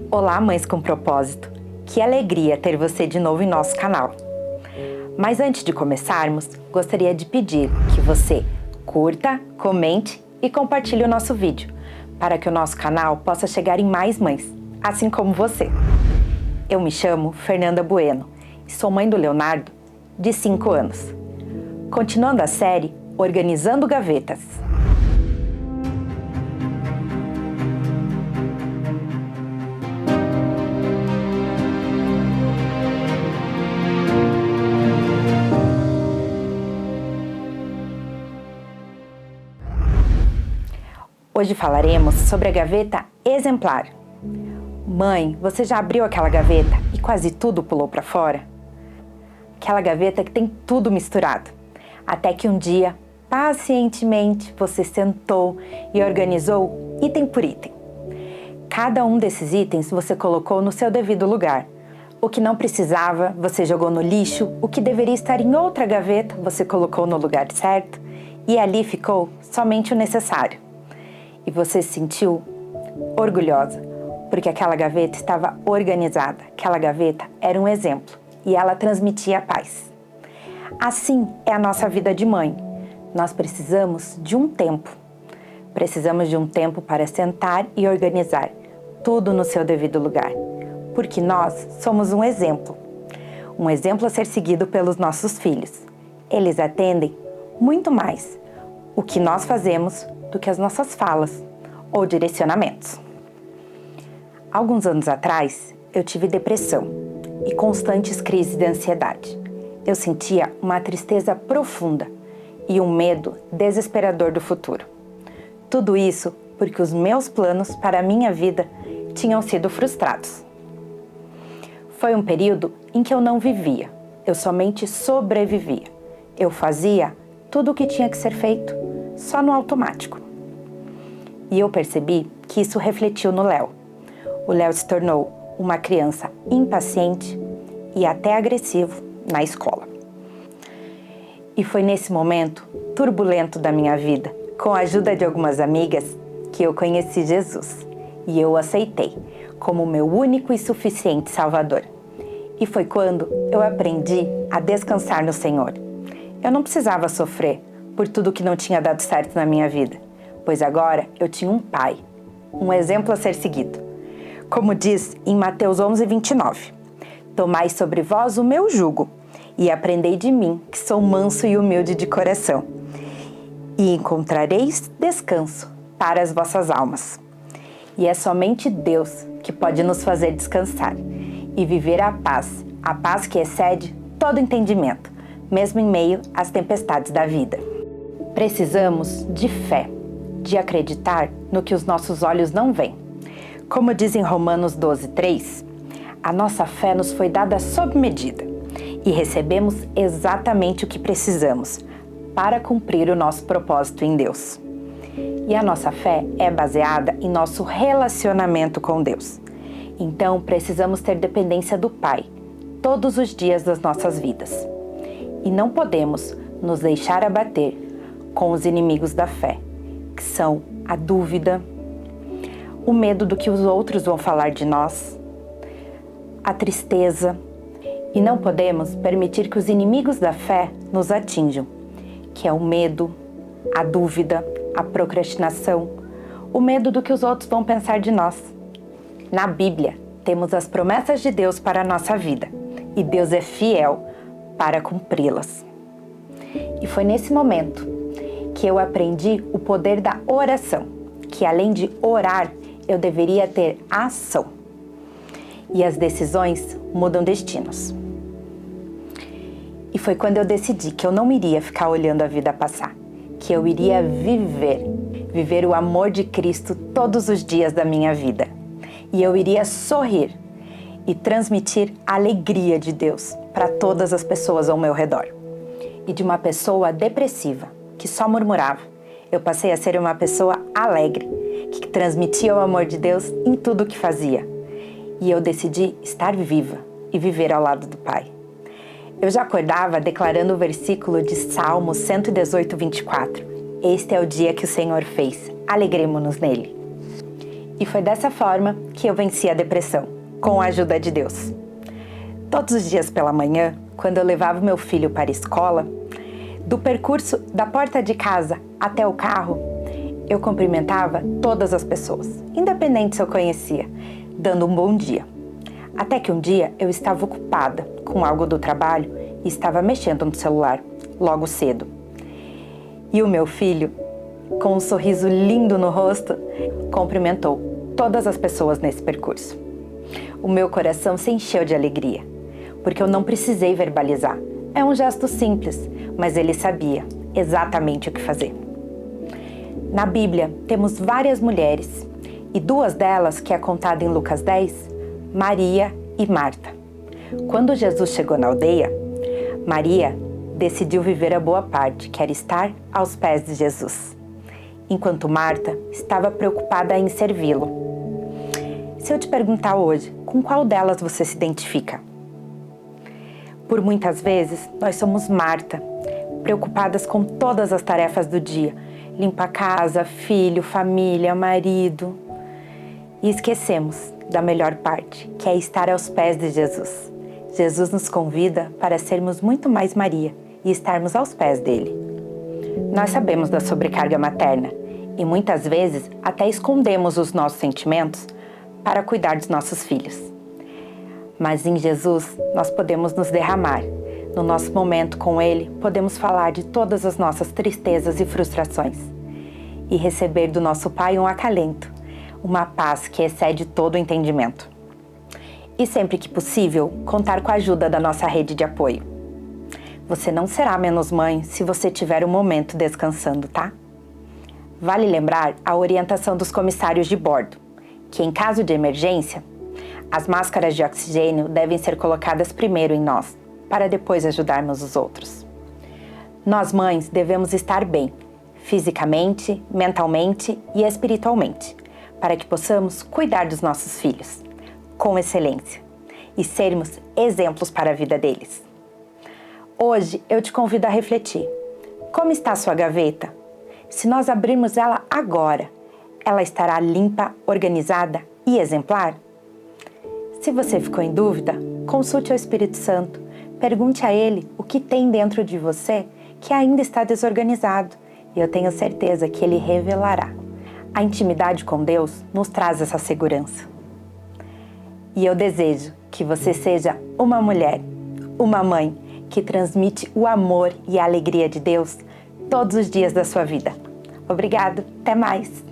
Olá, mães com propósito! Que alegria ter você de novo em nosso canal! Mas antes de começarmos, gostaria de pedir que você curta, comente e compartilhe o nosso vídeo, para que o nosso canal possa chegar em mais mães, assim como você. Eu me chamo Fernanda Bueno e sou mãe do Leonardo, de 5 anos. Continuando a série Organizando Gavetas. Hoje falaremos sobre a gaveta exemplar. Mãe, você já abriu aquela gaveta e quase tudo pulou para fora? Aquela gaveta que tem tudo misturado. Até que um dia, pacientemente, você sentou e organizou item por item. Cada um desses itens você colocou no seu devido lugar. O que não precisava, você jogou no lixo. O que deveria estar em outra gaveta, você colocou no lugar certo. E ali ficou somente o necessário. E você se sentiu orgulhosa, porque aquela gaveta estava organizada. Aquela gaveta era um exemplo e ela transmitia paz. Assim é a nossa vida de mãe. Nós precisamos de um tempo. Precisamos de um tempo para sentar e organizar tudo no seu devido lugar. Porque nós somos um exemplo. Um exemplo a ser seguido pelos nossos filhos. Eles atendem muito mais o que nós fazemos do que as nossas falas ou direcionamentos. Alguns anos atrás, eu tive depressão e constantes crises de ansiedade. Eu sentia uma tristeza profunda e um medo desesperador do futuro. Tudo isso porque os meus planos para a minha vida tinham sido frustrados. Foi um período em que eu não vivia, eu somente sobrevivia. Eu fazia tudo o que tinha que ser feito, só no automático. E eu percebi que isso refletiu no Léo. O Léo se tornou uma criança impaciente e até agressivo na escola. E foi nesse momento turbulento da minha vida, com a ajuda de algumas amigas, que eu conheci Jesus. E eu o aceitei como meu único e suficiente Salvador. E foi quando eu aprendi a descansar no Senhor. Eu não precisava sofrer por tudo que não tinha dado certo na minha vida, pois agora eu tinha um pai, um exemplo a ser seguido. Como diz em Mateus 11:29, tomai sobre vós o meu jugo e aprendei de mim, que sou manso e humilde de coração, e encontrareis descanso para as vossas almas. E é somente Deus que pode nos fazer descansar e viver a paz que excede todo entendimento, mesmo em meio às tempestades da vida. Precisamos de fé, de acreditar no que os nossos olhos não veem. Como diz em Romanos 12:3, a nossa fé nos foi dada sob medida e recebemos exatamente o que precisamos para cumprir o nosso propósito em Deus. E a nossa fé é baseada em nosso relacionamento com Deus. Então, precisamos ter dependência do Pai todos os dias das nossas vidas. E não podemos nos deixar abater com os inimigos da fé, que são a dúvida, o medo do que os outros vão falar de nós, a tristeza. E não podemos permitir que os inimigos da fé nos atinjam, que é o medo, a dúvida, a procrastinação, o medo do que os outros vão pensar de nós. Na Bíblia, temos as promessas de Deus para a nossa vida, e Deus é fiel para cumpri-las. E foi nesse momento que eu aprendi o poder da oração, que além de orar, eu deveria ter ação. E as decisões mudam destinos. E foi quando eu decidi que eu não iria ficar olhando a vida passar, que eu iria viver o amor de Cristo todos os dias da minha vida. E eu iria sorrir e transmitir a alegria de Deus para todas as pessoas ao meu redor. E de uma pessoa depressiva, que só murmurava, eu passei a ser uma pessoa alegre, que transmitia o amor de Deus em tudo o que fazia. E eu decidi estar viva e viver ao lado do Pai. Eu já acordava declarando o versículo de Salmo 118:24. Este é o dia que o Senhor fez, alegremo-nos nele. E foi dessa forma que eu venci a depressão, com a ajuda de Deus. Todos os dias pela manhã, quando eu levava meu filho para a escola, do percurso da porta de casa até o carro, eu cumprimentava todas as pessoas, independente se eu conhecia, dando um bom dia. Até que um dia eu estava ocupada com algo do trabalho e estava mexendo no celular, logo cedo. E o meu filho, com um sorriso lindo no rosto, cumprimentou todas as pessoas nesse percurso. O meu coração se encheu de alegria, porque eu não precisei verbalizar. É um gesto simples, mas ele sabia exatamente o que fazer. Na Bíblia, temos várias mulheres, e duas delas, que é contada em Lucas 10, Maria e Marta. Quando Jesus chegou na aldeia, Maria decidiu viver a boa parte, que era estar aos pés de Jesus, enquanto Marta estava preocupada em servi-lo. Se eu te perguntar hoje, com qual delas você se identifica? Por muitas vezes, nós somos Marta, preocupadas com todas as tarefas do dia, limpa a casa, filho, família, marido, e esquecemos da melhor parte, que é estar aos pés de Jesus. Jesus nos convida para sermos muito mais Maria e estarmos aos pés dele. Nós sabemos da sobrecarga materna e muitas vezes até escondemos os nossos sentimentos para cuidar dos nossos filhos. Mas em Jesus nós podemos nos derramar. No nosso momento com Ele, podemos falar de todas as nossas tristezas e frustrações e receber do nosso Pai um acalento, uma paz que excede todo o entendimento. E sempre que possível, contar com a ajuda da nossa rede de apoio. Você não será menos mãe se você tiver um momento descansando, tá? Vale lembrar a orientação dos comissários de bordo, que em caso de emergência, as máscaras de oxigênio devem ser colocadas primeiro em nós, para depois ajudarmos os outros. Nós mães devemos estar bem, fisicamente, mentalmente e espiritualmente, para que possamos cuidar dos nossos filhos, com excelência, e sermos exemplos para a vida deles. Hoje eu te convido a refletir. Como está a sua gaveta? Se nós abrirmos ela agora, ela estará limpa, organizada e exemplar? Se você ficou em dúvida, consulte o Espírito Santo. Pergunte a Ele o que tem dentro de você que ainda está desorganizado, e eu tenho certeza que Ele revelará. A intimidade com Deus nos traz essa segurança. E eu desejo que você seja uma mulher, uma mãe, que transmite o amor e a alegria de Deus todos os dias da sua vida. Obrigado, até mais!